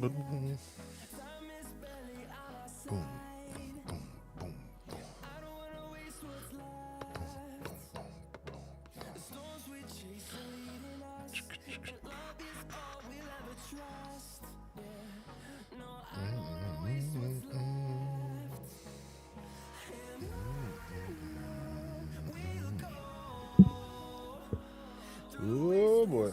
boom, boom, boom, boom, oh boy.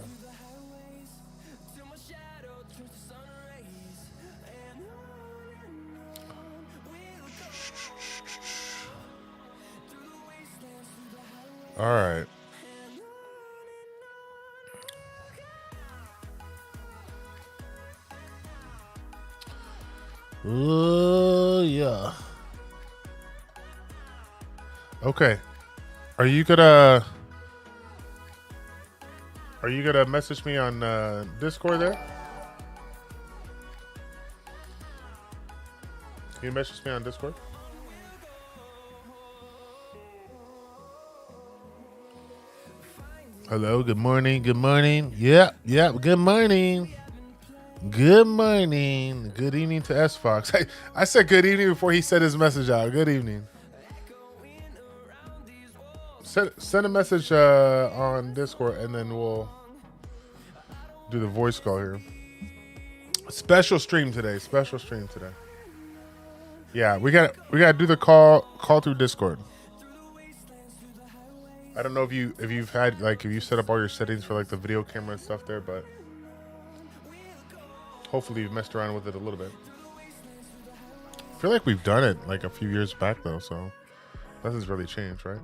All right. Oh yeah. Okay. Are you gonna message me on Discord there? Can you message me on Discord? Hello, good morning, good morning. Yeah, good morning. Good morning. Good evening to S Fox. I said good evening before he said his message out. Good evening. Send a message on Discord and then we'll do the voice call here. Special stream today. Yeah, we got to do the call through Discord. I don't know if you've had if you set up all your settings for like the video camera and stuff there, but hopefully you've messed around with it a little bit. I feel like we've done it like a few years back though, so nothing's really changed, right?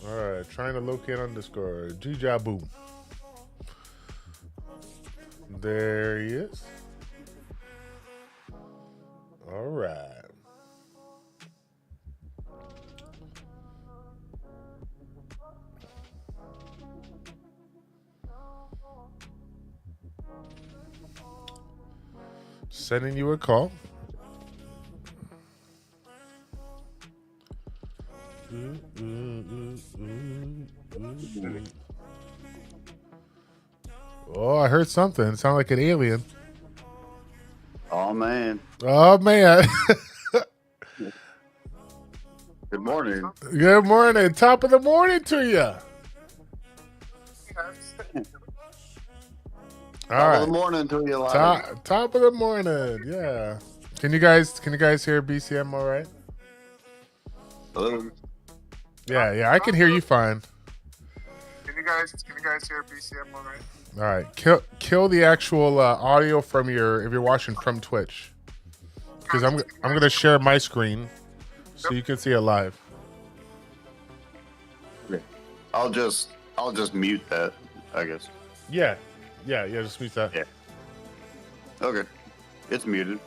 All right, trying to locate on Discord. Jijaboo. There he is. All right. Sending you a call. Oh, I heard something. It sounded like an alien. Oh man. Oh man. Good morning. Good morning. Top of the morning to you. All right. Top of the morning to you, top of the morning. Yeah. Can you guys hear BCM all right? Hello. Yeah, I can hear you fine. Can you guys hear BCM all right? All right, kill the actual audio from if you're watching from Twitch, because I'm gonna share my screen so you can see it live. Okay. I'll just mute that, I guess. Yeah, just mute that. Yeah. Okay, it's muted.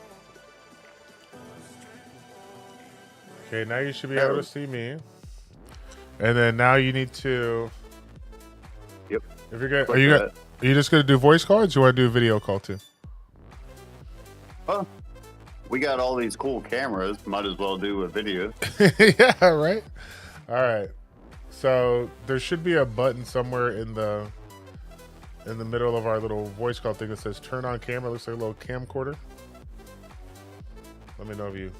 Okay, now you should be able to see me, and then now you need to. Yep. If you're gonna, are you just gonna do voice call, or do you want to do a video call too? Oh, we got all these cool cameras. Might as well do a video. Yeah, right. All right. So there should be a button somewhere in the middle of our little voice call thing that says "Turn on camera." It looks like a little camcorder. Let me know if you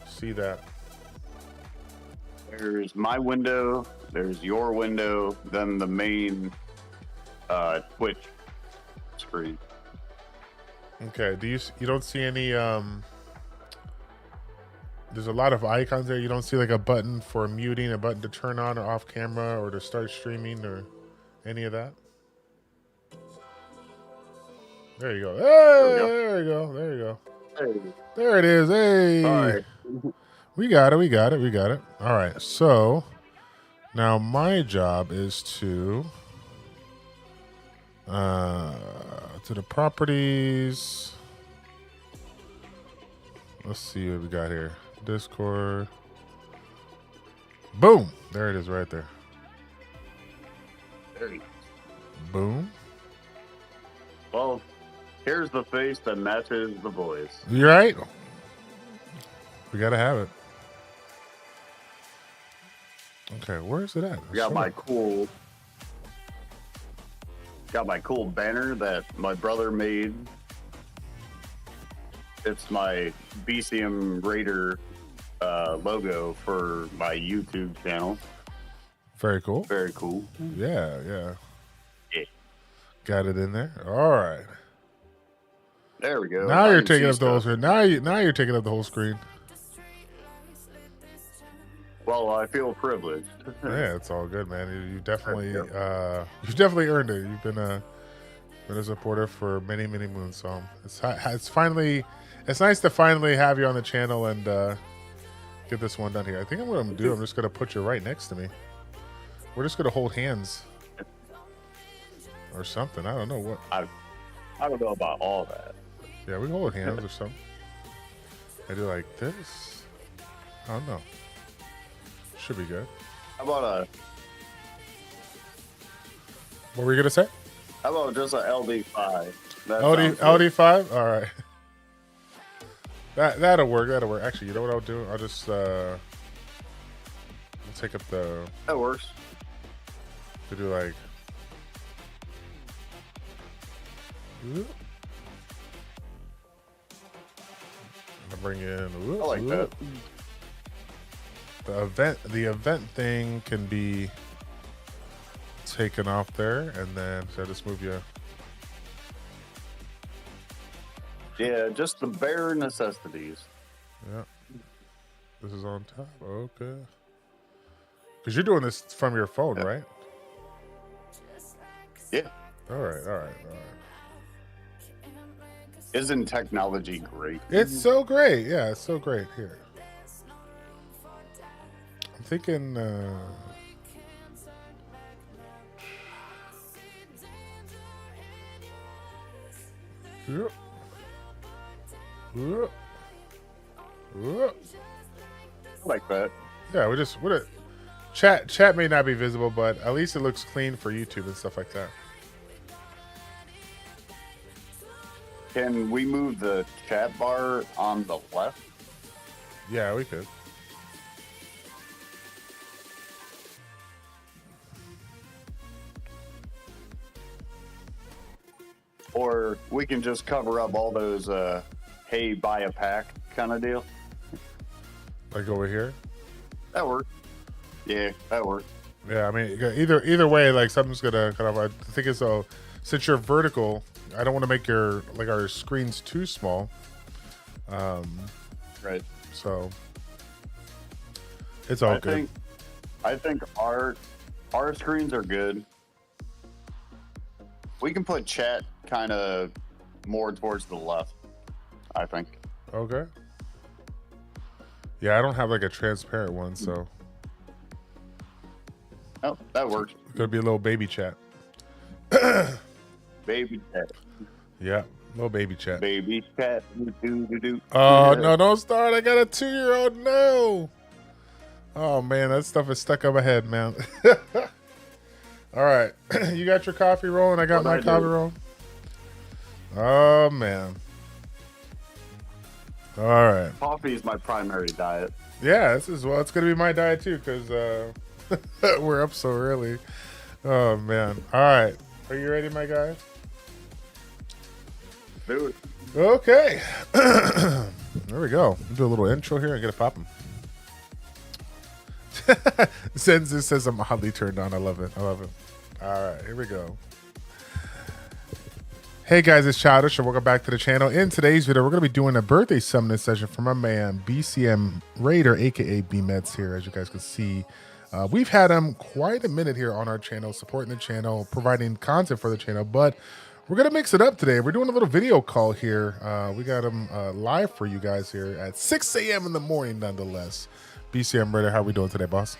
see that. There's my window. There's your window. Then the main Twitch screen. Okay. You don't see any there's a lot of icons there. You don't see like a button for muting, a button to turn on or off camera, or to start streaming, or any of that? There you go. Hey, there you go. Hey. There it is. Hey. All right. We got it. All right. So now my job is to the properties. Let's see what we got here. Discord. Boom. There it is right there. Very nice. Boom. Well, here's the face that matches the voice. You right? We gotta have it. Okay, where is it at? Got my cool banner that my brother made. It's my BCM Raider logo for my YouTube channel. Very cool. Very cool. Yeah. Yeah. Got it in there. All right. There we go. Now I you're can taking see up the whole stuff. screen. Now you're taking up the whole screen. Well, I feel privileged. Yeah, it's all good, man. You definitely Yep. you definitely earned it. You've been a supporter for many moons. So it's nice to finally have you on the channel and get this one done here. I think what I'm gonna do, I'm just gonna put you right next to me. We're just gonna hold hands or something. I don't know what. I don't know about all that. Yeah, we hold hands or something. I do like this. I don't know. Should be good. How about What were you gonna say? just a LD5? That LD sounds good. LD5. All right. That'll work. That'll work. Actually, you know what I'll do? I'll just I'll take up the That works. to do like. I'll bring in. I like that. The event thing can be taken off there, and then so I just move you. Yeah, just the bare necessities. Yeah. This is on top. Okay. Because you're doing this from your phone, Yeah. right? Yeah. All right. Isn't technology great? It's so great. Yeah, it's so great. Here. I'm thinking. Yep. Yep. Yep. I like that. Yeah, what a chat may not be visible, but at least it looks clean for YouTube and stuff like that. Can we move the chat bar on the left? Yeah, we could. Or we can just cover up all those hey, buy a pack kind of deal? Like over here. That works. Yeah, that works. Yeah, I mean, either way, like something's gonna kind of. I think it's so. Since you're vertical, I don't want to make our screens too small. Right. So it's all good. I think our screens are good. We can put chat kind of more towards the left, I think. Okay. Yeah, I don't have like a transparent one, so Oh, that works. it's gonna be a little baby chat. Baby chat. Yeah, little baby chat. Baby chat. Do. Oh no, don't start! I got a 2-year-old. No. Oh man, that stuff is stuck on my head, man. All right, you got your coffee rolling. I got What my I do. coffee rolling. Oh man. All right. Coffee is my primary diet. Yeah, it's gonna be my diet too, because we're up so early. Oh man. All right. Are you ready, my guy? Do it. Okay. There we go. Do a little intro here and get it popping. Zenzu says I'm oddly turned on. I love it. All right, here we go. Hey guys, it's Childish and welcome back to the channel. In today's video, we're going to be doing a birthday summoning session for my man BCM Raider, aka B-Meds here, as you guys can see. We've had him quite a minute here on our channel, supporting the channel, providing content for the channel, but we're going to mix it up today. We're doing a little video call here. We got him live for you guys here at 6 a.m. in the morning, nonetheless. BCM Raider, how we doing today, boss?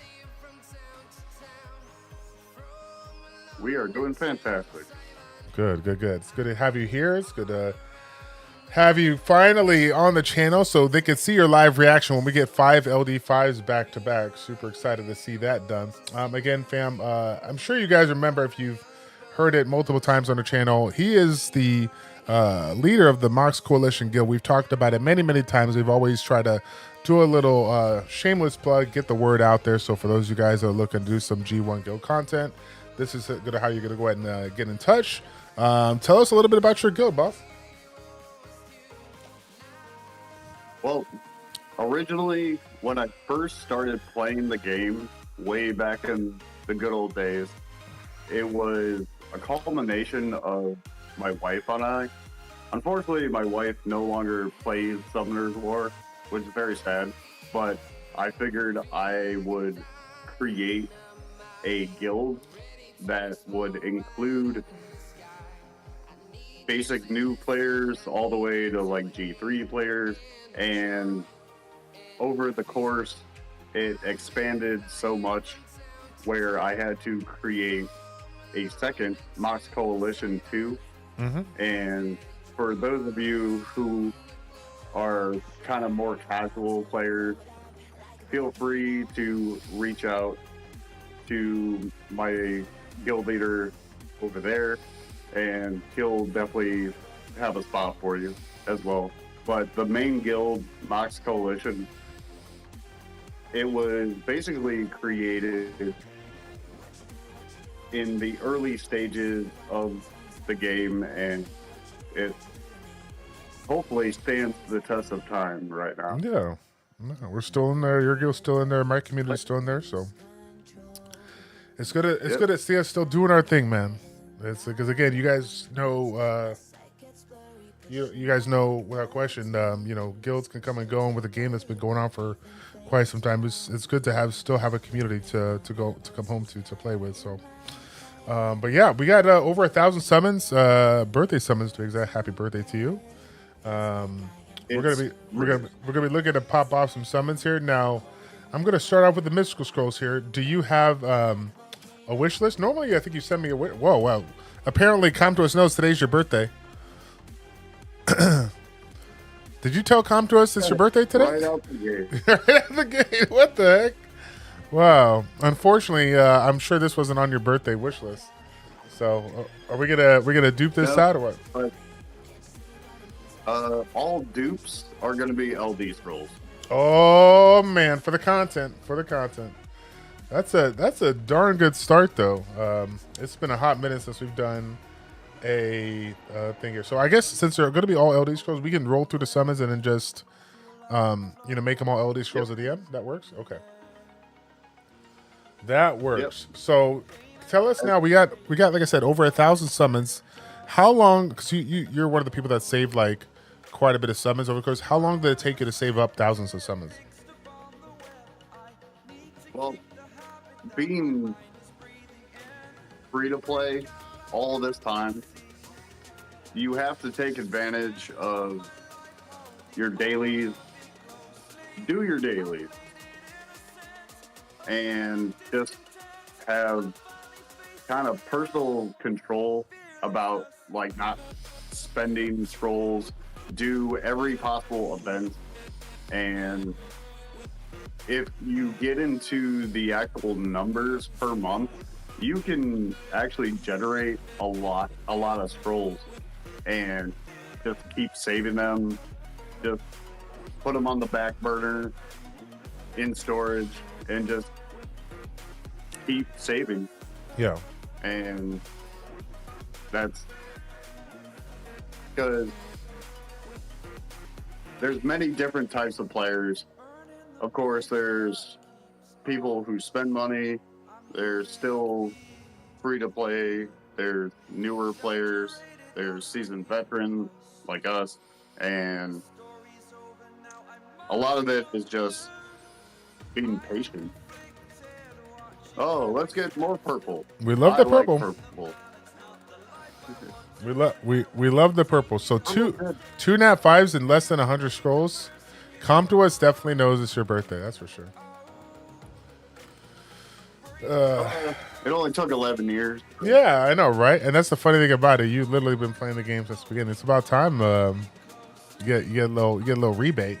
We are doing fantastic. Good. It's good to have you here. It's good to have you finally on the channel so they can see your live reaction when we get 5 LD5s back to back. Super excited to see that done. Again, fam, I'm sure you guys remember if you've heard it multiple times on the channel. He is the leader of the Mox Coalition Guild. We've talked about it many, many times. We've always tried to do a little shameless plug, get the word out there. So for those of you guys that are looking to do some G1 Guild content, this is good how you're going to go ahead and get in touch. Tell us a little bit about your guild, boss. Well, originally, when I first started playing the game, way back in the good old days, it was a culmination of my wife and I. Unfortunately, my wife no longer plays Summoner's War, which is very sad, but I figured I would create a guild that would include basic new players all the way to like G3 players, and over the course it expanded so much where I had to create a second Mox Coalition 2. And for those of you who are kind of more casual players, feel free to reach out to my guild leader over there, and he'll definitely have a spot for you as well. But the main guild, Mox Coalition, it was basically created in the early stages of the game, and it hopefully stands the test of time right now. Yeah, no, we're still in there. Your guild's still in there. My community's still in there. So it's good. It's good to see us still doing our thing, man. It's because again, you guys know. You guys know without question, you know, guilds can come and go, and with a game that's been going on for quite some time, it's good to still have a community to come home to play with. So, but yeah, we got over 1,000 summons, birthday summons to be exact. Happy birthday to you. We're gonna be looking to pop off some summons here. Now, I'm gonna start off with the mystical scrolls here. Do you have a wish list? Normally, I think you send me a wish. Whoa, wow! Apparently, Come to Us knows today's your birthday. Did you tell Com to Us it's your birthday today? Right out the gate. Right out the gate. What the heck? Wow. Unfortunately, I'm sure this wasn't on your birthday wish list. So, are we gonna dupe this out or what? But, all dupes are gonna be LD scrolls. Oh man, for the content. That's a darn good start though. It's been a hot minute since we've done a thing here. So I guess since they're going to be all LD scrolls, we can roll through the summons and then just make them all LD scrolls at the end. That works. Okay, that works. Yep. So tell us now. We got like I said over 1,000 summons. How long? Because you're one of the people that saved like quite a bit of summons over the course. How long did it take you to save up thousands of summons? Well, being free to play all this time, you have to take advantage of your dailies, do your dailies, and just have kind of personal control about like not spending scrolls, do every possible event, and if you get into the actual numbers per month, you can actually generate a lot of scrolls and just keep saving them, just put them on the back burner in storage and just keep saving. Yeah. And that's because there's many different types of players. Of course, there's people who spend money. There's still free to play. There's newer players. There's seasoned veterans like us. And a lot of it is just being patient. Oh, let's get more purple. We love the purple. Like purple. We love the purple. So two nat 5s and less than 100 scrolls. Come to Us definitely knows it's your birthday. That's for sure. It only took 11 years. Yeah, I know, right? And that's the funny thing about it. You've literally been playing the game since the beginning. It's about time You get a little rebate.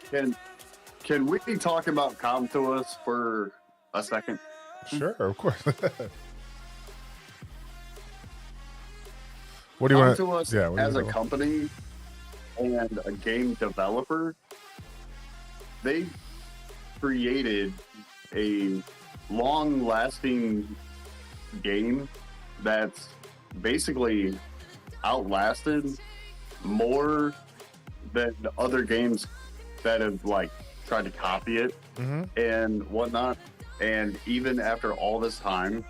Can we talk about Comtuos for a second? Sure, of course. What do you want? Comtuos as a company and a game developer, they created a long-lasting game that's basically outlasted more than other games that have like tried to copy it and whatnot. And even after all this time,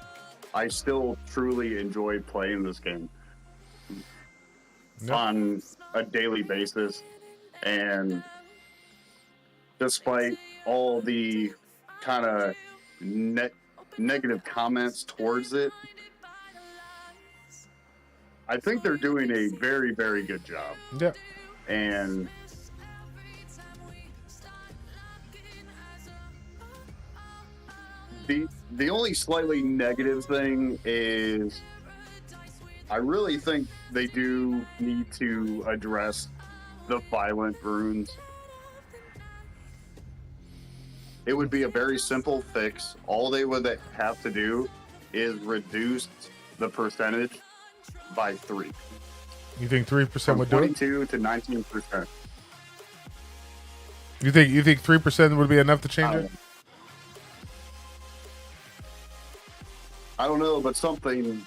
I still truly enjoy playing this game on a daily basis. And despite all the kind of negative comments towards it, I think they're doing a very, very good job. Yeah. And the only slightly negative thing is I really think they do need to address the violent runes. It would be a very simple fix. All they would have to do is reduce the percentage by 3. You think 3% would do it? 22 to 19%. You think 3% would be enough to change it? I don't know, but something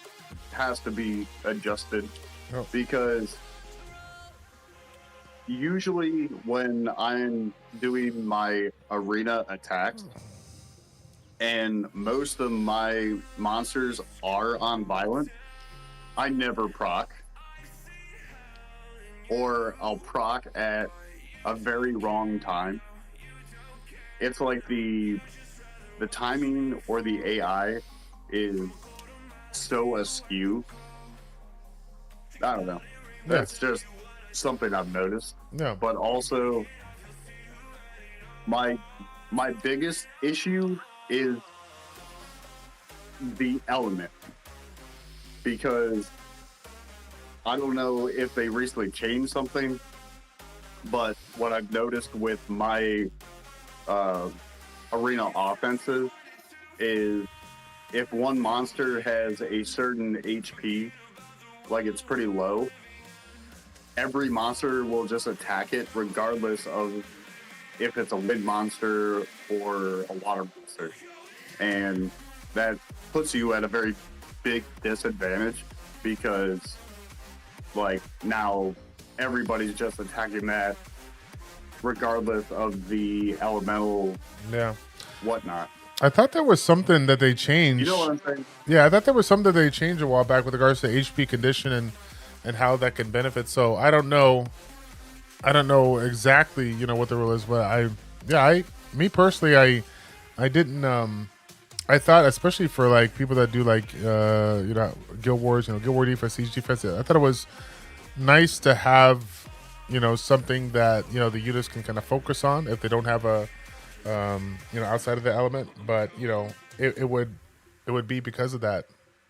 has to be adjusted because usually when I'm doing my arena attacks and most of my monsters are on violent, I never proc, or I'll proc at a very wrong time. It's like the timing or the AI is so askew. I don't know. That's just something I've noticed. Yeah. But also, my biggest issue is the element, because I don't know if they recently changed something, but what I've noticed with my arena offenses is if one monster has a certain HP, like it's pretty low, every monster will just attack it regardless of if it's a wind monster or a water monster. And that puts you at a very big disadvantage because, like, now everybody's just attacking that regardless of the elemental whatnot. I thought there was something that they changed. You know what I'm saying? Yeah, I thought there was something they changed a while back with regards to HP condition and how that can benefit. So I don't know exactly, what the rule is, but me personally, I didn't I thought, especially for like people that do like Guild Wars, Guild War defense, siege defense, I thought it was nice to have something that the units can kind of focus on if they don't have a outside of the element, but it would be because of that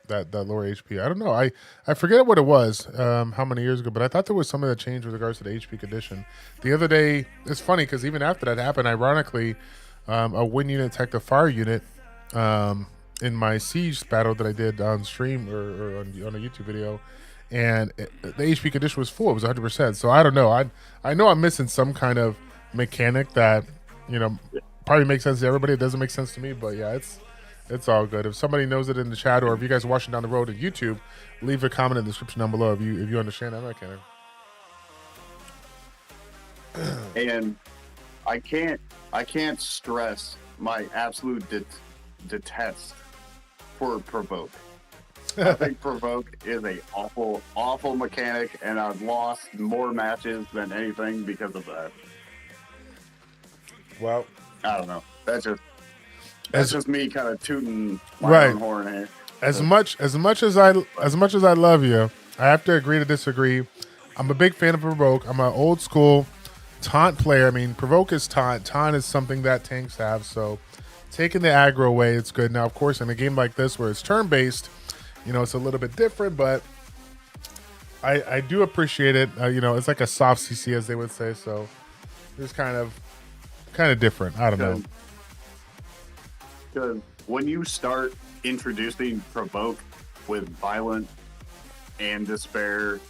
lower HP. I don't know. I forget what it was, how many years ago, but I thought there was something that changed with regards to the HP condition. The other day, it's funny because even after that happened, ironically, a wind unit attacked a fire unit in my siege battle that I did on stream or on a YouTube video, and the HP condition was full. It was 100%. So I don't know. I know I'm missing some kind of mechanic that probably makes sense to everybody. It doesn't make sense to me, but yeah, it's all good. If somebody knows it in the chat, or if you guys are watching down the road at YouTube, leave a comment in the description down below if you understand that mechanic. And I can't stress my absolute detest for Provoke. I think Provoke is a awful mechanic, and I've lost more matches than anything because of that. Well, I don't know. That's just me kind of tooting my own horn here. As much as I love you, I have to agree to disagree. I'm a big fan of Provoke. I'm an old school taunt player. I mean, Provoke is taunt. Taunt is something that tanks have. So taking the aggro away, it's good. Now, of course, in a game like this where it's turn based, it's a little bit different. But I do appreciate it. You know, it's like a soft CC, as they would say. So it's kind of different. I don't know. Because when you start introducing provoke with violent and despair,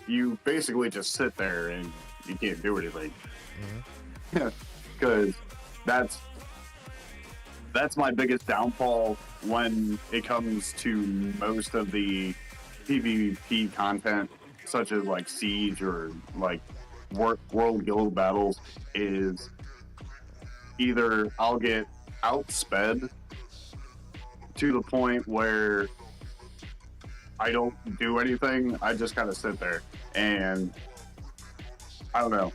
you basically just sit there and you can't do anything. Because that's my biggest downfall when it comes to most of the PvP content, such as like Siege or like World Guild battles, is either I'll get outsped to the point where I don't do anything. I just kind of sit there, and I don't know.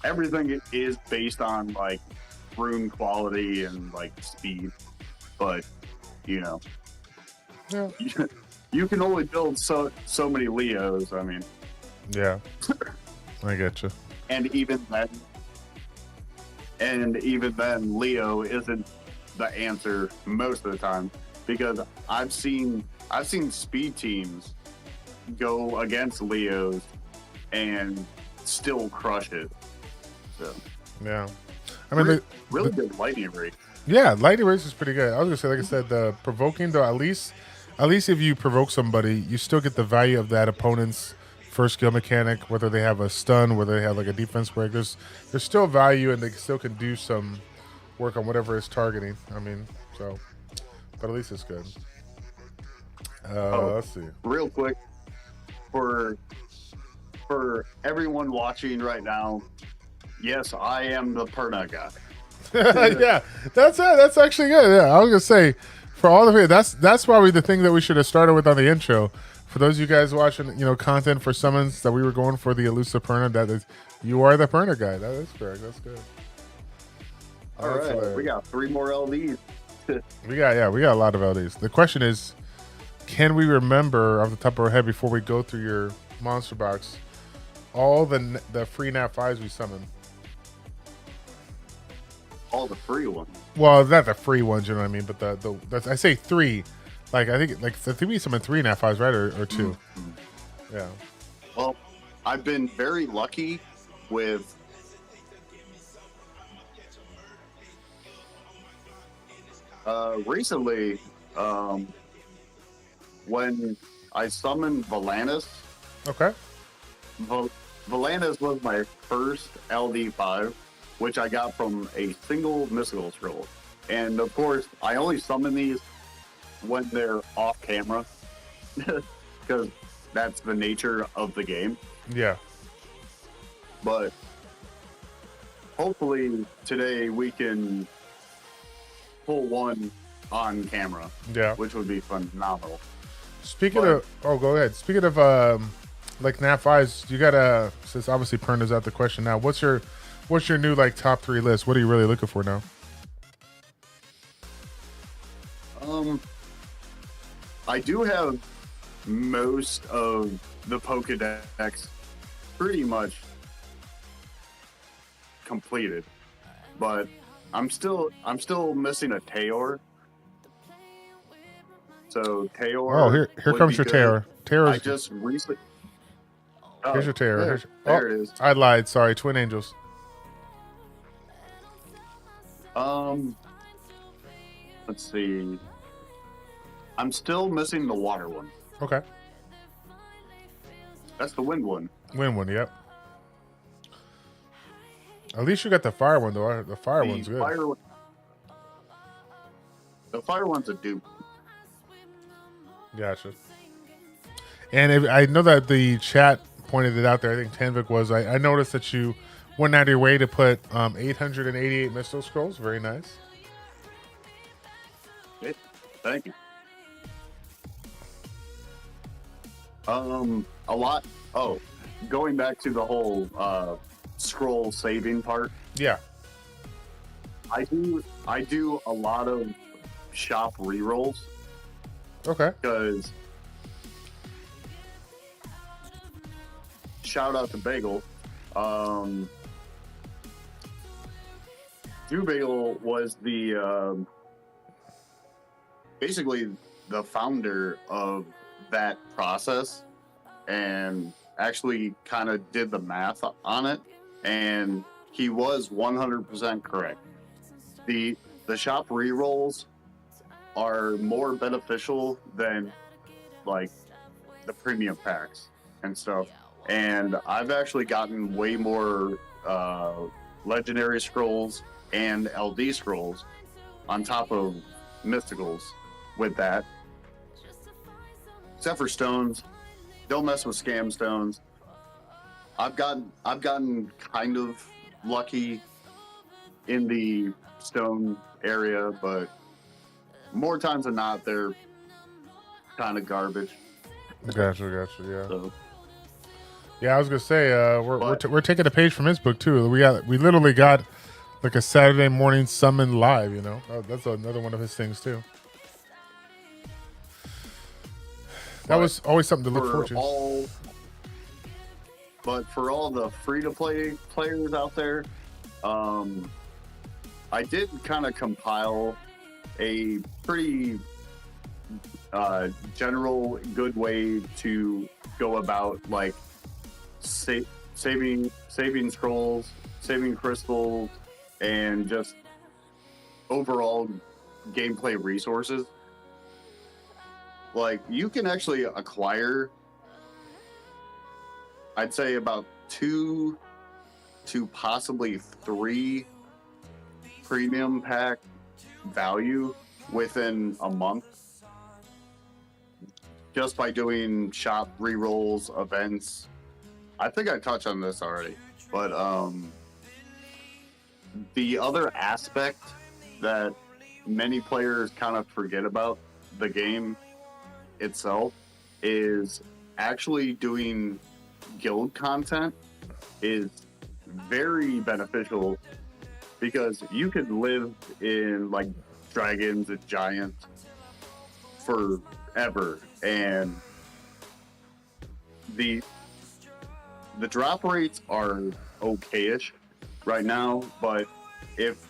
Everything is based on like rune quality and like speed, but you know, Yeah. you can only build so many Leos. I mean, Yeah. I get you. and even then, Leo isn't the answer most of the time, because I've seen speed teams go against Leos and still crush it. So Yeah. I mean, really good lightning rate. yeah, lightning race is pretty good. I was gonna say, like I said, the provoking though, at least if you provoke somebody, you still get the value of that opponent's first skill mechanic, whether they have a stun, whether they have like a defense break. There's still value, and they still can do some work on whatever it's targeting. I mean, so, but at least it's good. Let's see. Real quick, for everyone watching right now, yes, I am the Perna guy. Yeah, that's it. That's actually good. Yeah, I was gonna say, for all of it, that's probably the thing that we should have started with on the intro. For those of you guys watching, you know, content for summons that we were going for the elusive Perna, that is, you are the Perna guy. That is correct. That's good. All That's right, hilarious. we got 3 more LDs. We got a lot of LDs. The question is, can we remember off the top of our head before we go through your monster box all the free nat 5s we summoned? All the free ones. Well, not the free ones, you know what I mean, but that's, I say 3. Like I think like the 3 summoned 3 nat 5s, right, or 2? Yeah. Well, I've been very lucky with recently, when I summoned Volantis. Okay. Volantis was my first LD5, which I got from a single mystical scroll. And of course, I only summon these when they're off camera, because that's the nature of the game. Yeah. But hopefully today we can pull one on camera, Yeah. which would be phenomenal. Speaking of, go ahead. Speaking of like nat 5s, you gotta, since obviously Perna's out the question now. What's your new like top 3 list? What are you really looking for now? I do have most of the Pokedex pretty much completed, but I'm still missing a Tayor. So Tayor. Oh, here would comes be your good. Tayor. I just recently. Oh, Here's your Tayor. There it is. I lied. Sorry, Twin Angels. Let's see. I'm still missing the water one. Okay. That's the wind one. Win one. Yep. At least you got the fire one though. The fire one's good. The fire one's a dupe. Gotcha. And I know that the chat pointed it out there. I think Tanvik was. I noticed that you went out of your way to put 888 Mystical Scrolls. Very nice. Okay. Thank you. A lot. Oh, going back to the whole scroll saving part. Yeah. I do a lot of shop rerolls. Okay. Because shout out to Bagel. Bagel was the basically the founder of that process, and actually kind of did the math on it, and he was 100% correct. The shop rerolls are more beneficial than like the premium packs and stuff. And I've actually gotten way more legendary scrolls and LD scrolls on top of mysticals with that. Except for stones. Don't mess with scam stones. I've gotten kind of lucky in the stone area, but more times than not, they're kind of garbage. Gotcha. Yeah. So, Yeah, I was gonna say we're taking a page from his book too. We literally got like a Saturday morning summon live. You know, that's another one of his things too. That was always something to look forward to. But for all the free-to-play players out there, I did kind of compile a pretty general good way to go about like saving scrolls, saving crystals, and just overall gameplay resources. Like, you can actually acquire, I'd say, about 2 to possibly 3 premium pack value within a month just by doing shop rerolls, events. I think I touched on this already, but the other aspect that many players kind of forget about the game itself is actually doing guild content is very beneficial, because you could live in like dragons and giants forever, and the drop rates are okayish right now, but if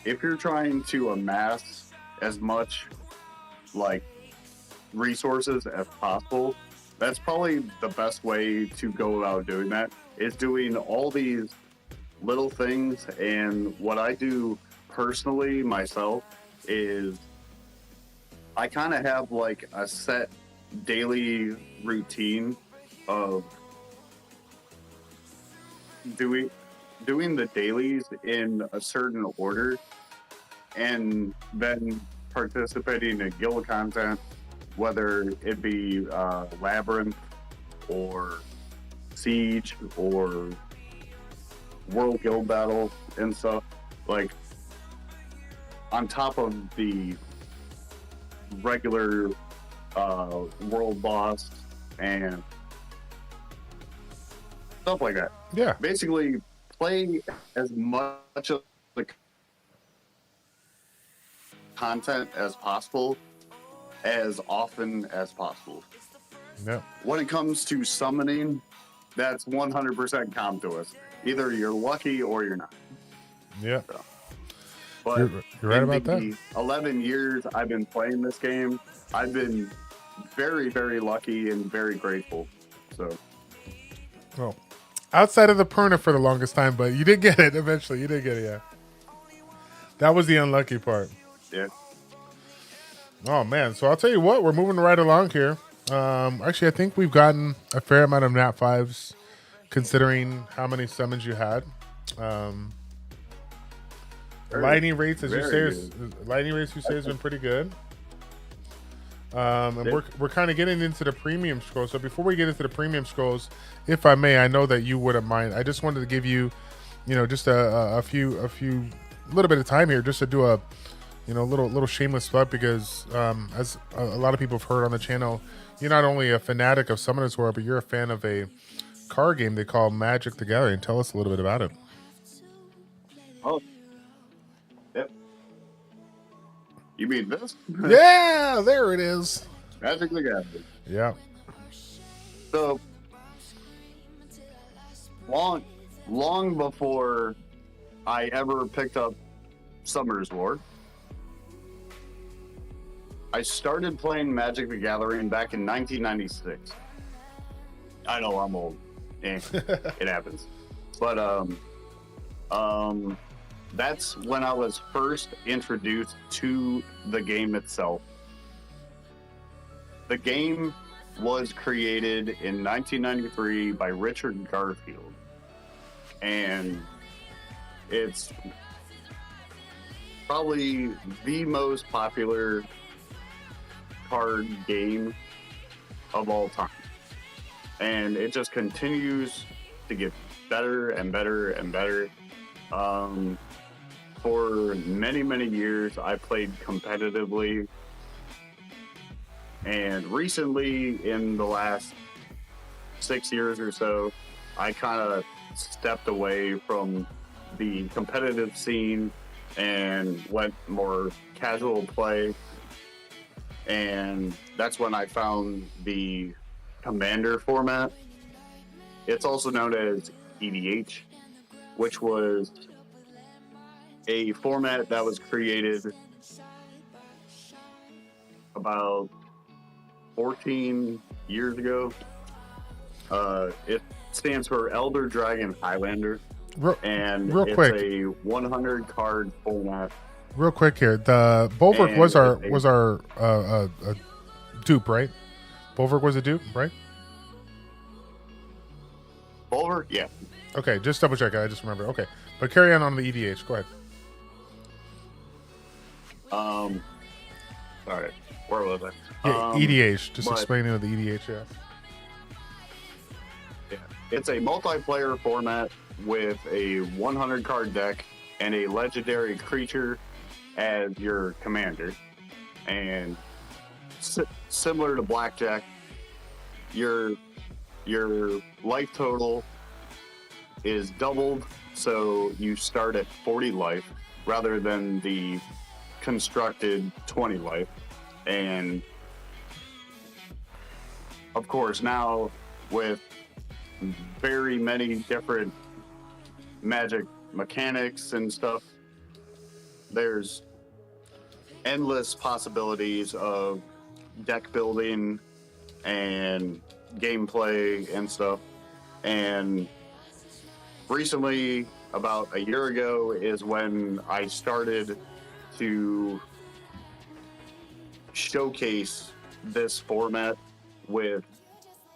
you're trying to amass as much like resources as possible, that's probably the best way to go about doing that, is doing all these little things. And what I do personally myself is I kind of have like a set daily routine of doing the dailies in a certain order, and then participating in guild content, whether it be Labyrinth or Siege or World Guild Battle and stuff, like on top of the regular world boss and stuff like that. Yeah. Basically, play as much of the content as possible, as often as possible. Yeah. When it comes to summoning, that's 100% calm to us. Either you're lucky or you're not. Yeah. So, but you're right about that. 11 years I've been playing this game, I've been very, very lucky and very grateful. So, well, outside of the Perna for the longest time, but you did get it eventually. You did get it, yeah. That was the unlucky part. yeah. Oh man, so I'll tell you what, we're moving right along here. Actually, I think we've gotten a fair amount of Nat 5s, considering how many summons you had. Lightning rates, as you say, has been pretty good. And we're kind of getting into the premium scrolls. So before we get into the premium scrolls, if I may, I know that you wouldn't mind. I just wanted to give you, just a little bit of time here, just to do a, little shameless plug, because as a lot of people have heard on the channel, you're not only a fanatic of Summoners War, but you're a fan of a card game they call Magic the Gathering. Tell us a little bit about it. Oh, yep. You mean this? Yeah, there it is. Magic the Gathering. Yeah. So long before I ever picked up Summoners War, I started playing Magic the Gathering back in 1996. I know I'm old. It happens. But that's when I was first introduced to the game itself. The game was created in 1993 by Richard Garfield, and it's probably the most popular card game of all time. And it just continues to get better and better and better. For many, many years, I played competitively. And recently, in the last 6 years or so, I kind of stepped away from the competitive scene and went more casual play. And that's when I found the Commander format. It's also known as EDH, which was a format that was created about 14 years ago. It stands for Elder Dragon Highlander, and real it's quick. a 100 card format. Real quick here, the Bolverk And was our dupe, right? Bolverk was a dupe, right? Bolverk, yeah. Okay, just double check. I just remember. Okay, but carry on the EDH. Go ahead. Sorry, where was I? Yeah, EDH. Just but- explaining the EDH. Yeah. Yeah. It's a multiplayer format with a 100 card deck and a legendary creature as your commander. And similar to Blackjack, your life total is doubled, so you start at 40 life rather than the constructed 20 life. And of course, now with very many different Magic mechanics and stuff, there's endless possibilities of deck building and gameplay and stuff. And recently, about a year ago, is when I started to showcase this format with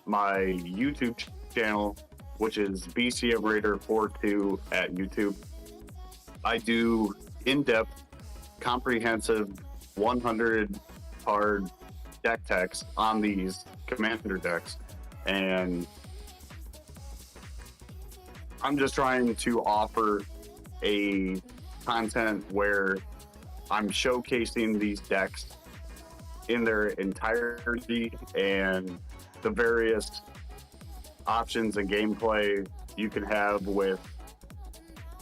my YouTube channel, which is BCM Raider 42 at YouTube. I do in-depth, comprehensive 100 card deck techs on these commander decks, and I'm just trying to offer a content where I'm showcasing these decks in their entirety and the various options and gameplay you can have with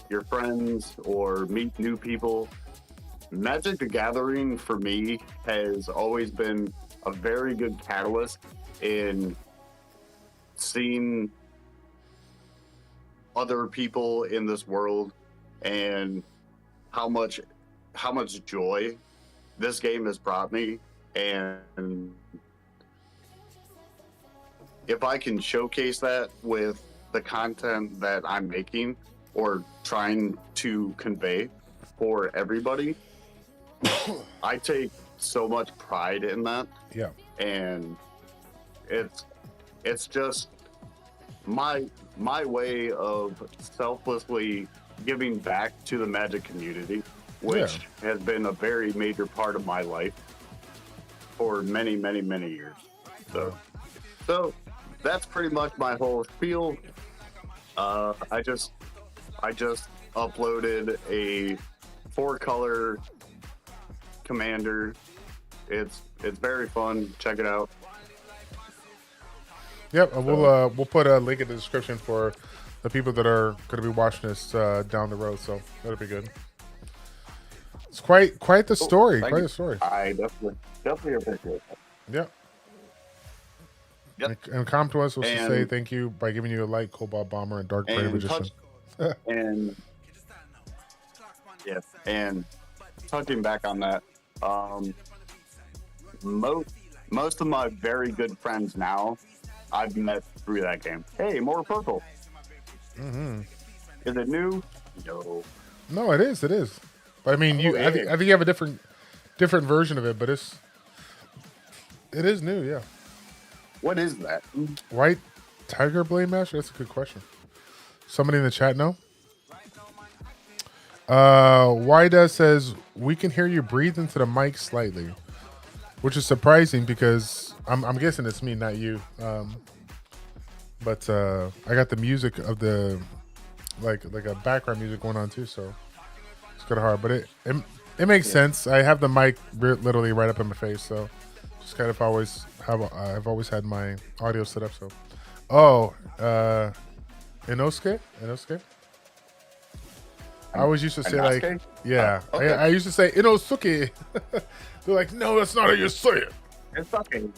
your friends or meet new people. Magic the Gathering for me has always been a very good catalyst in seeing other people in this world and how much joy this game has brought me. And if I can showcase that with the content that I'm making or trying to convey for everybody, I take so much pride in that. Yeah. And it's just my way of selflessly giving back to the Magic community, which has been a very major part of my life for many, many, many years. So that's pretty much my whole spiel. I just uploaded a 4-color commander. It's very fun. Check it out. Yep, we'll put a link in the description for the people that are going to be watching this down the road. So that'll be good. It's quite the story. Thank Quite you. the story. I definitely appreciate that. Yep. Yep. And come to us was to And- say thank you by giving you a light, Cobalt Bomber, and Dark Prey And Magician. and touching back on that, most of my very good friends now I've met through that game. Hey, more purple. Mm-hmm. Is it new? No. No, it is. It is. But I mean, you. I think. Okay. I think you have a different version of it, but it is new. Yeah. What is that? White Tiger Blade Master. That's a good question. Somebody in the chat know? Wida says we can hear you breathe into the mic slightly, which is surprising because I'm guessing it's me, not you. But I got the music of the like a background music going on too, so it's kind of hard. But it makes sense. I have the mic literally right up in my face, so just kind of I've always had my audio set up. So, Inosuke. I always used to say like, Inosuke? yeah. Okay. I used to say Inosuke. They're like, no, that's not how you say it. It's okay.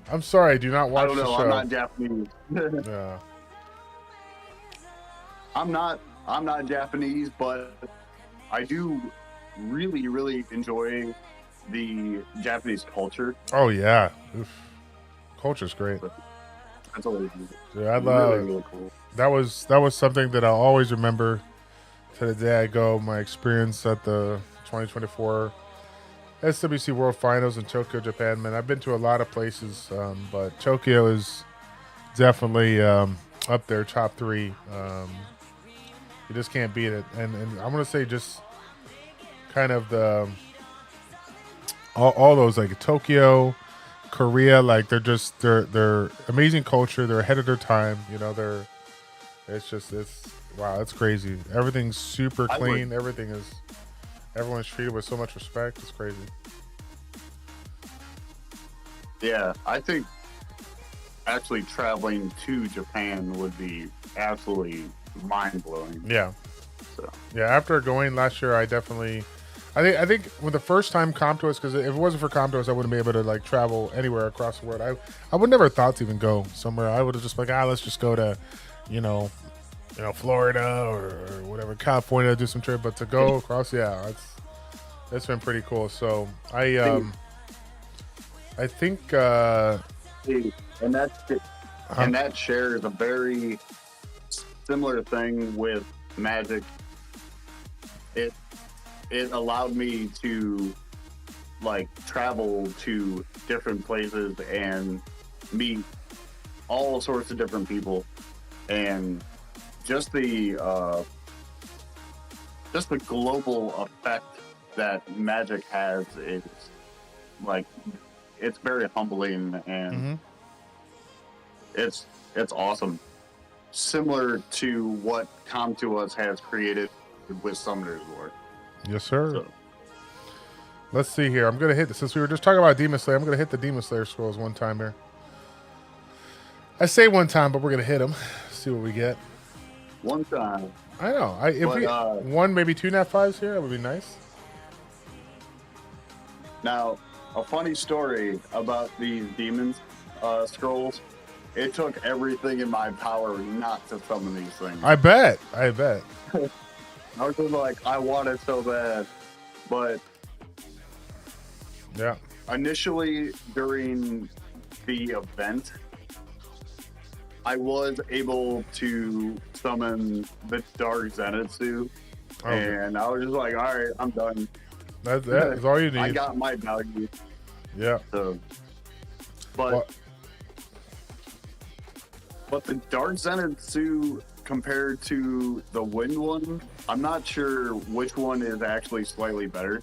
I'm sorry, I do not I watch don't the know. show. I'm not Japanese. Yeah. I'm not Japanese, but I do really, really enjoy the Japanese culture. Oh yeah. Oof. Culture's great. That's always Yeah, I love. really cool. That was something that I'll always remember to the day I go. My experience at the 2024 SWC World Finals in Tokyo, Japan. Man, I've been to a lot of places, but Tokyo is definitely up there, top 3. You just can't beat it. And I'm gonna say just kind of the all those like Tokyo, Korea, like they're amazing culture. They're ahead of their time. You know, it's wow, it's crazy. Everything's super clean. Everyone's treated with so much respect. It's crazy. Yeah, I think actually traveling to Japan would be absolutely mind blowing. Yeah. So Yeah, after going last year, I think when the first time Comptos, because if it wasn't for Comptos, I wouldn't be able to like travel anywhere across the world. I would never thought to even go somewhere. I would have just been like, let's just go to, Florida or whatever, California, do some trip. But to go across, yeah, it's been pretty cool. So I think and that shares a very similar thing with Magic. It allowed me to like travel to different places and meet all sorts of different people, and just the global effect that Magic has is like it's very humbling, and it's awesome. Similar to what Come To Us has created with Summoner's War. Yes, sir. So, let's see here. I'm gonna hit this since we were just talking about Demon Slayer. I'm gonna hit the Demon Slayer scrolls one time here. I say one time, but we're gonna hit them. See what we get. one time. I know. If we one, maybe 2 nat 5s here, that would be nice. Now, a funny story about these demons scrolls. It took everything in my power not to summon these things. I bet. I was just like, I want it so bad. But yeah, initially during the event, I was able to summon the Dark Zenitsu. And I was just like, all right, I'm done. That's all you need. I got my value. Yeah. So, but the Dark Zenitsu compared to the Wind one, I'm not sure which one is actually slightly better.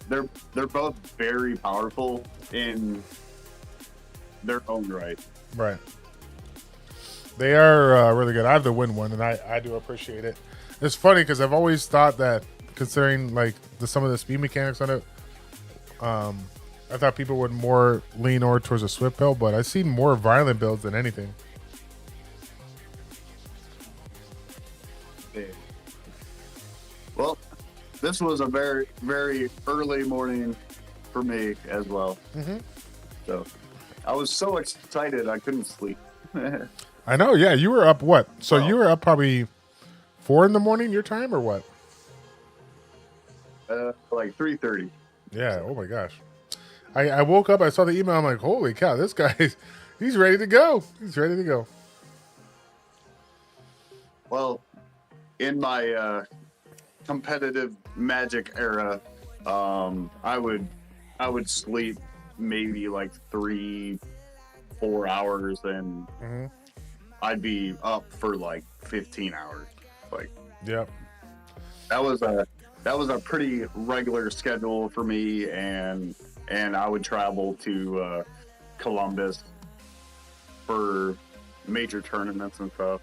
They're both very powerful in their own right. Right. They are really good. I have the Wind one, and I do appreciate it. It's funny because I've always thought that, considering like some of the speed mechanics on it, I thought people would more lean towards a Swift build, but I've seen more violent builds than anything. Well, this was a very, very early morning for me as well. So I was so excited I couldn't sleep. I know, yeah. You were up what? So you were up probably 4 in the morning your time or what? Like 3:30. Yeah, oh my gosh. I woke up, I saw the email, I'm like, holy cow, this guy He's ready to go. He's ready to go. Well, in my competitive Magic era, I would sleep maybe like 3-4 hours, and I'd be up for like 15 hours. Like, Yep. that was a pretty regular schedule for me, and I would travel to Columbus for major tournaments and stuff.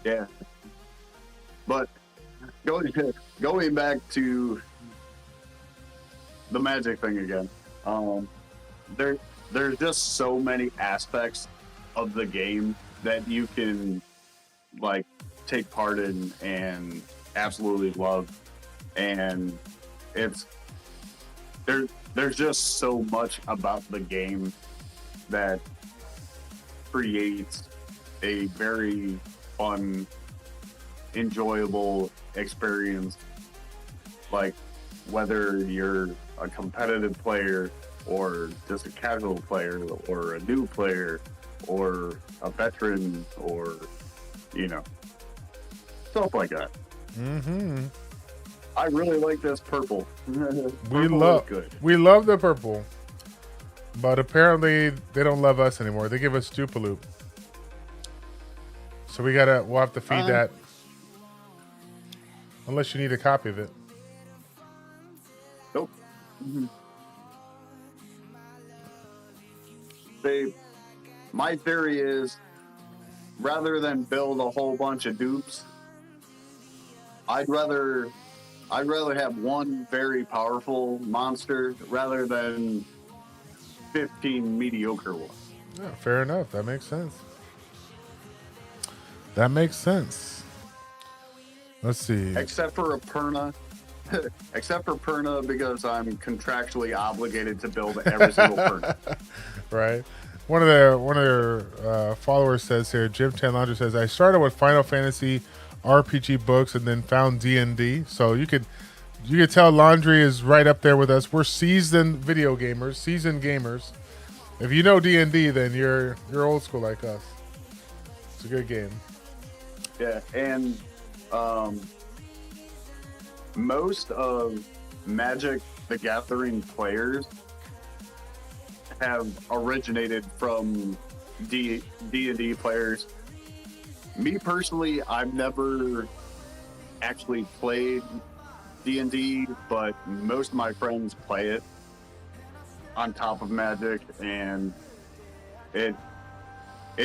Yeah, but going back to the Magic thing again, there's just so many aspects of the game that you can like take part in and absolutely love, and there's just so much about the game that creates a very fun, enjoyable experience. Like, whether you're a competitive player or just a casual player or a new player or a veteran, or stuff like that. Mm-hmm. I really like this purple. We love the purple, but apparently they don't love us anymore. They give us Jupiloop, so we'll have to feed that. Unless you need a copy of it. Nope. My theory is, rather than build a whole bunch of dupes, I'd rather have one very powerful monster rather than 15 mediocre ones. Yeah, fair enough. That makes sense. That makes sense. Let's see. Except for Perna, because I'm contractually obligated to build every single Perna. Right. One of their followers says here, Jim Tanlaundry says, I started with Final Fantasy RPG books and then found D&D. So you could tell Laundry is right up there with us. We're seasoned gamers. If you know D&D, then you're old school like us. It's a good game. Yeah, and most of Magic the Gathering players have originated from D&D players. Me personally, I've never actually played D&D, but most of my friends play it on top of Magic, and it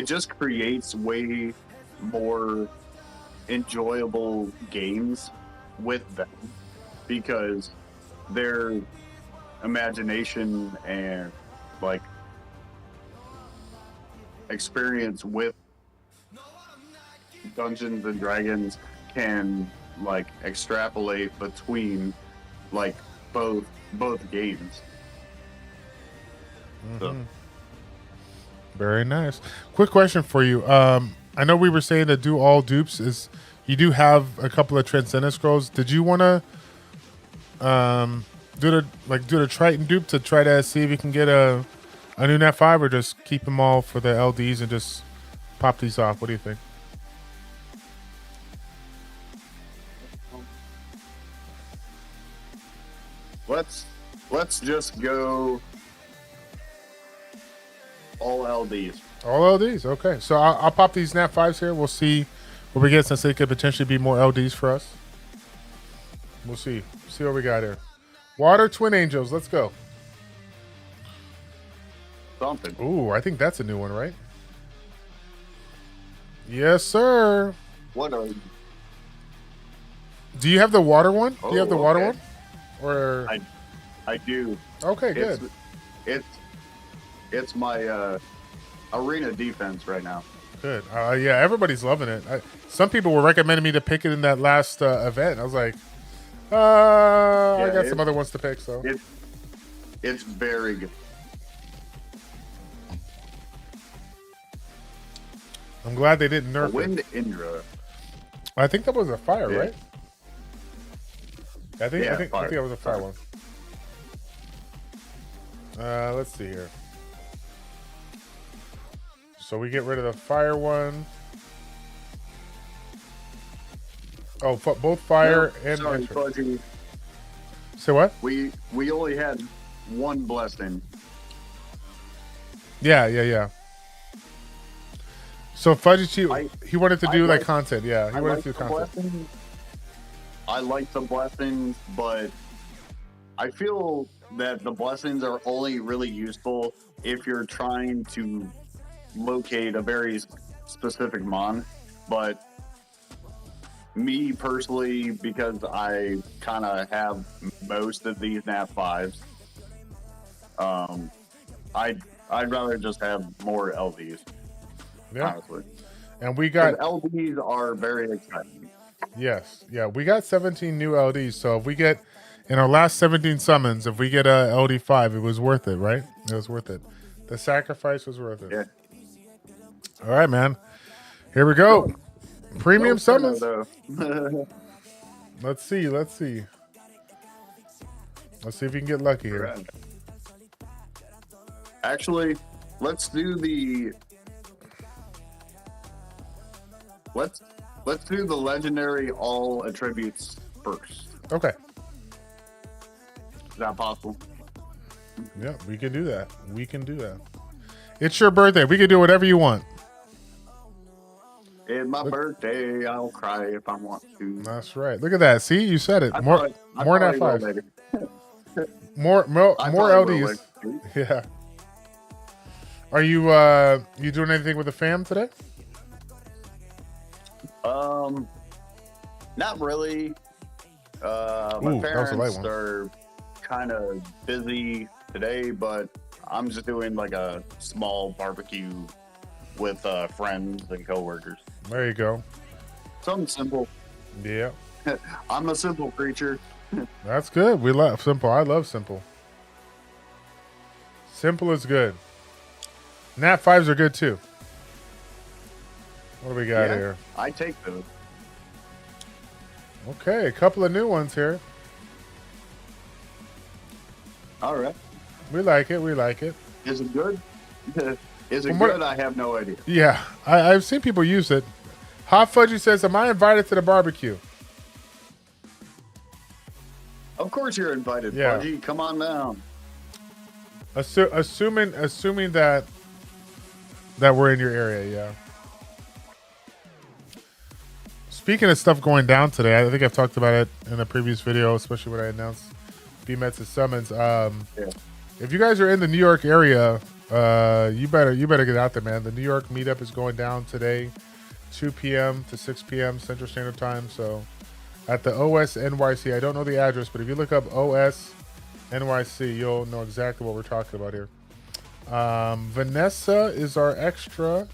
just creates way more enjoyable games with them, because their imagination and like experience with Dungeons and Dragons can like extrapolate between like both games. So. Very nice. Quick question for you. I know we were saying to do all dupes is you do have a couple of Transcendent Scrolls. Did you want to do the Triton dupe to try to see if you can get a new Net 5, or just keep them all for the LDs and just pop these off? What do you think? Let's just go all LDs. All LDs, okay. So I'll pop these Nat 5s here. We'll see what we get, since they could potentially be more LDs for us. We'll see. See what we got here. Water Twin Angels, let's go. Something. Ooh, I think that's a new one, right? Yes, sir. What are? Do you have the water one? Do you have the water okay. one? Or I do. Okay, good. It's my arena defense right now. Good. Yeah, everybody's loving it. Some people were recommending me to pick it in that last event. I was like, I got some other ones to pick. So it's very good. I'm glad they didn't nerf Wind it. Indra. I think that was a fire, right? I think fire. that was a fire one. Let's see here. So we get rid of the fire one. Oh, both fire No, and sorry, extra. Fudgy. Say what? We only had one blessing. Yeah. So Fudgy Chief, he wanted to do like like- content. Yeah, he I wanted like to do the content. blessings. I like the blessings, but I feel that the blessings are only really useful if you're trying to locate a very specific mon. But me personally, because I kind of have most of these nat 5s, I'd rather just have more LDs. Yeah, Honestly, and we 'cause got LDs are very exciting. yes, yeah, we got 17 new LDs. So if we get in our last 17 summons, if we get a LD5, it was worth it, right? It was worth it. The sacrifice was worth it. Yeah. All right, man. Here we go. Premium No summons. though. Let's see. Let's see if you can get lucky here. Actually, let's do the legendary all attributes first. Okay. Is that possible? Yeah, we can do that. We can do that. It's your birthday. We can do whatever you want. It's my birthday. I'll cry if I want to. That's right. Look at that. See, you said it. I More than probably will 5. later. More I more probably will LDs. later. Yeah. Are you you doing anything with the fam today? Not really. Ooh, that My was a light parents one. are kind of busy today, but I'm just doing like a small barbecue with friends and coworkers. There you go. Something simple. Yeah. I'm a simple creature. That's good. We love simple. I love simple. Simple is good. Nat 5s are good too. What do we got Yeah. here? I take those. Okay, a couple of new ones here. All right. We like it. We like it. Is it good? Is it From what- good? I have no idea. Yeah, I've seen people use it. Hot Fudgy says, "Am I invited to the barbecue?" Of course you're invited, Yeah. Pudgy. Come on down. Assuming that we're in your area, yeah. Speaking of stuff going down today, I think I've talked about it in a previous video, especially when I announced BMET's summons. If you guys are in the New York area, you better get out there, man. The New York meetup is going down today, 2 p.m. to 6 p.m. Central Standard Time. So at the OS NYC, I don't know the address, but if you look up OS NYC, you'll know exactly what we're talking about here. Vanessa is our extra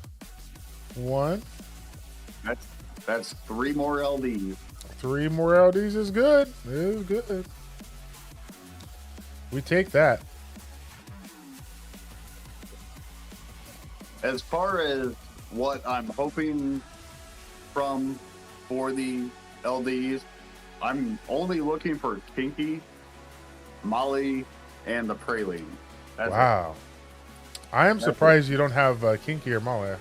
one. That's 3 more LDs. 3 more LDs is good. It is good. We take that. As far as what I'm hoping for the LDs, I'm only looking for Kinky, Molly, and the Praline. That's it. Wow. I am surprised you don't have Kinky or Molly.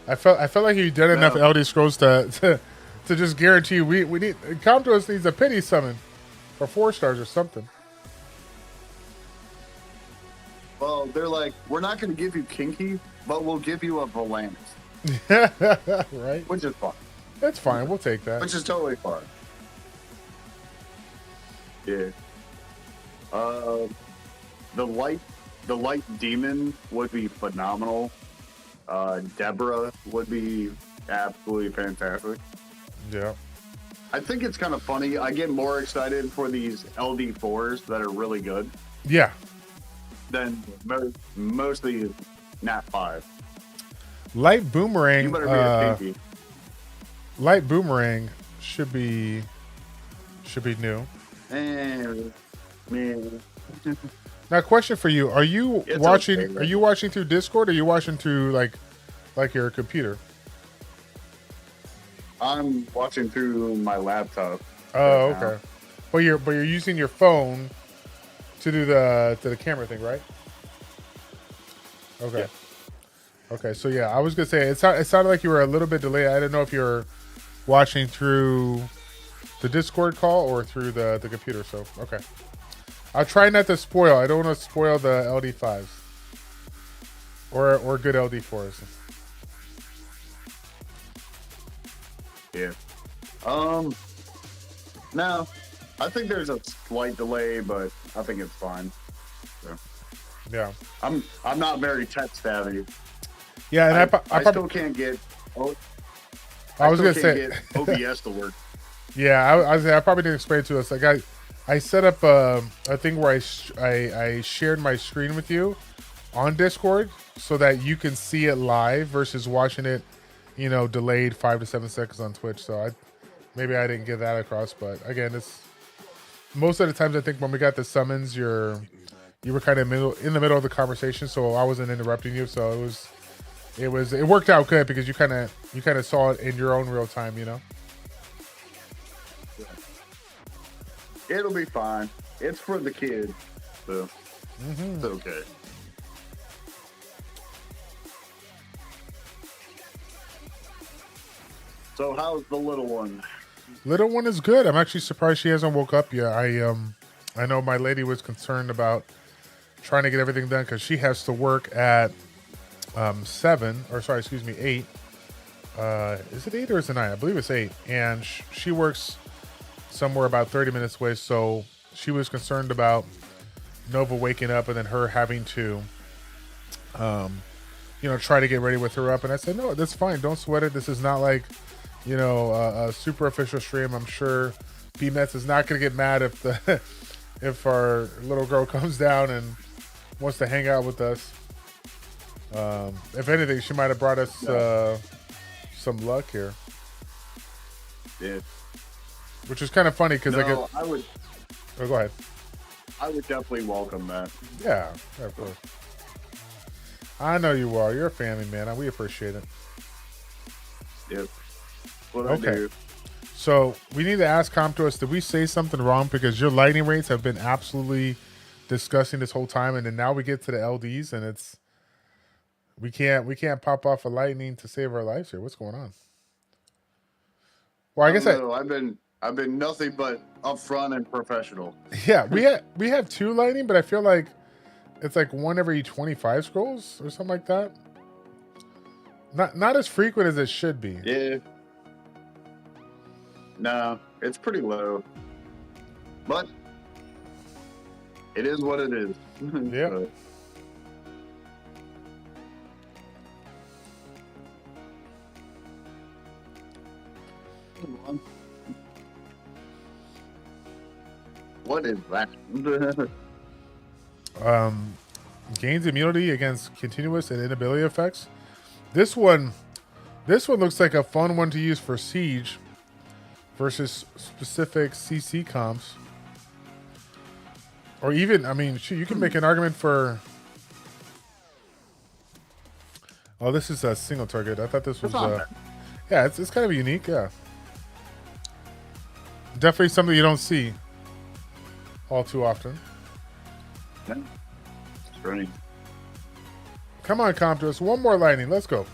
I felt like you did enough No. LD scrolls to just guarantee we need Comtos needs a pity summon for 4 stars or something. Well, they're like, we're not going to give you Kinky, but we'll give you a Volantis, Right? which is fine. That's fine. We'll take that. Which is totally fine. Yeah. The light demon would be phenomenal. Deborah would be absolutely fantastic. Yeah. I think it's kind of funny. I get more excited for these LD4s that are really good Yeah. than most of these Nat 5. Light Boomerang. You better be a Kinky. Light Boomerang should be new. And man, Now, question for you: Are you It's watching? okay, man. Are you watching through Discord? Or are you watching through like your computer? I'm watching through my laptop. Oh, right now. okay. But you're using your phone To do the camera thing, right? Okay. Yeah. Okay, so yeah, I was gonna say it sounded like you were a little bit delayed. I didn't know if you were watching through the Discord call or through the computer. So okay, I'll try not to spoil. I don't want to spoil the LD5s or good LD4s. Yeah. No, I think there's a slight delay, but I think it's fine. So, Yeah. I'm not very tech savvy. Yeah, and I still can't get. I was gonna still say can't get OBS to work. Yeah, I probably didn't explain it to us. Like I set up a thing where I shared my screen with you on Discord so that you can see it live versus watching it, delayed 5 to 7 seconds on Twitch. So maybe I didn't get that across, but again, it's most of the times I think when we got the summons, you were kind of in the middle of the conversation, so I wasn't interrupting you. So it worked out good because you kind of saw it in your own real time, It'll be fine. It's for the kids, so it's okay. So how's the little one? Little one is good. I'm actually surprised she hasn't woke up yet. I know my lady was concerned about trying to get everything done because she has to work at 8. Is it 8 or is it 9? I believe it's 8. And she works somewhere about 30 minutes away. So she was concerned about Nova waking up and then her having to, try to get ready with her up. And I said, no, that's fine. Don't sweat it. This is not like, a super official stream. I'm sure B-Mets is not going to get mad if our little girl comes down and wants to hang out with us. If anything, she might have brought us some luck here. Yeah. Which is kind of funny because I would. Oh, go ahead. I would definitely welcome that. Yeah, of course. I know you are. You're a family man. We appreciate it. Yep. What Okay. I do. So we need to ask Comptos, did we say something wrong? Because your lightning rates have been absolutely disgusting this whole time, and then now we get to the LDs, and we can't pop off a lightning to save our lives here. What's going on? Well, I guess I've been nothing but upfront and professional. Yeah, we have 2 lightning, but I feel like it's like 1 every 25 scrolls or something like that. Not as frequent as it should be. Yeah. No, it's pretty low. But it is what it is. Yeah. So, what is that? Gains immunity against continuous and inability effects. This one looks like a fun one to use for Siege versus specific CC comps. Or even, you can make an argument for... Oh, this is a single target. I thought this was... yeah, it's kind of unique, yeah. Definitely something you don't see all too often. Yeah. It's running. Come on, Comptos. One more lightning. Let's go.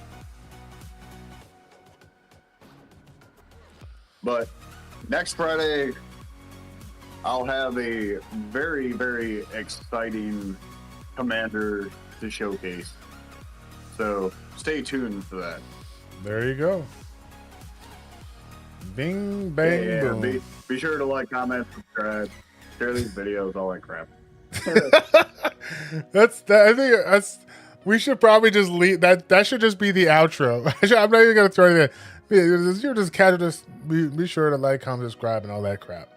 But next Friday, I'll have a very, very exciting commander to showcase. So stay tuned for that. There you go. Bing, bang, boom. Be sure to like, comment, subscribe, share these videos, all that crap. I think that's. We should probably just leave that. That should just be the outro. I'm not even gonna throw anything. You're just be sure to like, comment, subscribe, and all that crap.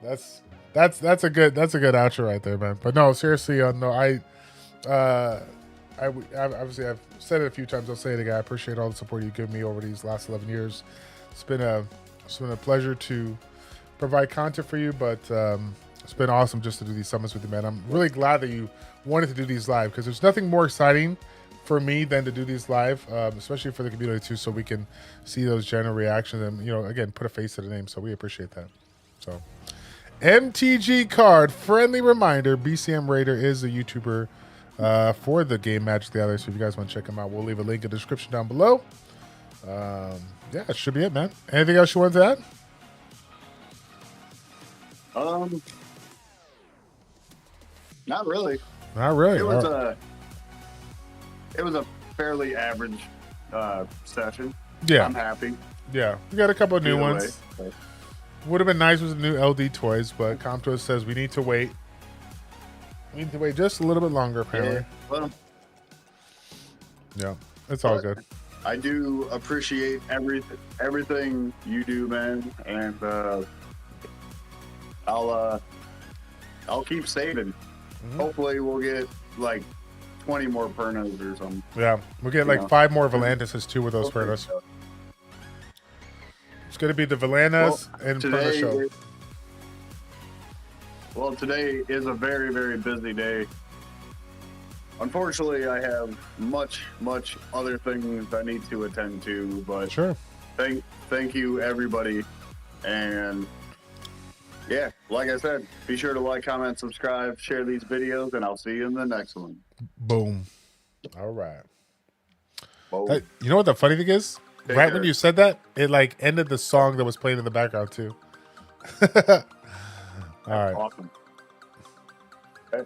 That's a good outro right there, man. But no, seriously, no, I obviously I've said it a few times. I'll say it again. I appreciate all the support you've given me over these last 11 years. It's been a pleasure to provide content for you, but it's been awesome just to do these summons with you, man. I'm really glad that you wanted to do these live because there's nothing more exciting for me than to do these live, especially for the community too, so we can see those general reactions and again put a face to the name. So we appreciate that. So MTG card. Friendly reminder: BCM Raider is a YouTuber for the game Magic the Gathering. So if you guys want to check him out, we'll leave a link in the description down below. Yeah, it should be it, man. Anything else you want to add? Not really. Not really. It was a fairly average session. Yeah. I'm happy. Yeah, we got a couple of new Either ones. way. Would have been nice with the new LD toys, but Comptos says we need to wait. We need to wait just a little bit longer, apparently. Well, Yeah, it's all good. I do appreciate everything you do, man, and I'll keep saving. Hopefully, we'll get like 20 more Pernos or something. Yeah, we'll get like 5 more Volantises too with those Pernos. It's going to be the Valanas and Perno show. Well, today is a very, very busy day. Unfortunately, I have much other things I need to attend to, but Sure. thank you, everybody. And yeah, like I said, be sure to like, comment, subscribe, share these videos, and I'll see you in the next one. Boom. All right. Boom. You know what the funny thing is? Take Right care. when you said that, it like ended the song that was playing in the background too. All right. Awesome.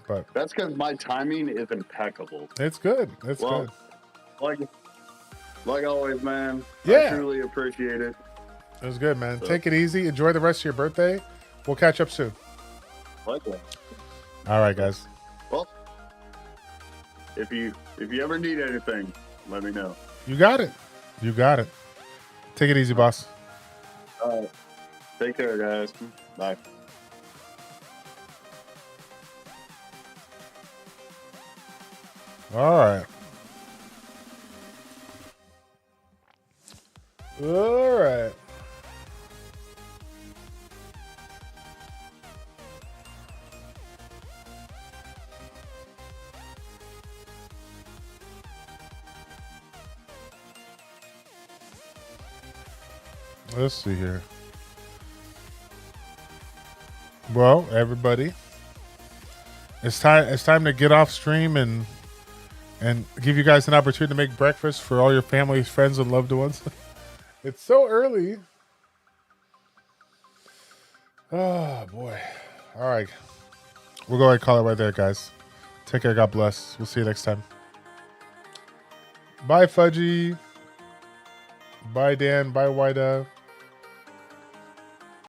But That's because my timing is impeccable. it's good. It's good. Like always, man. Yeah. I truly appreciate it. It was good, man. Take it easy. Enjoy the rest of your birthday. We'll catch up soon. Like that. All right, guys. Well, if you ever need anything, let me know. You got it. You got it. Take it easy, boss. Take care, guys. Bye. All right. All right. Let's see here. Well, everybody, it's time to get off stream and give you guys an opportunity to make breakfast for all your family, friends, and loved ones. It's so early. Oh boy. All right. We'll go ahead and call it right there, guys. Take care. God bless. We'll see you next time. Bye, Fudgy. Bye, Dan. Bye, Wida.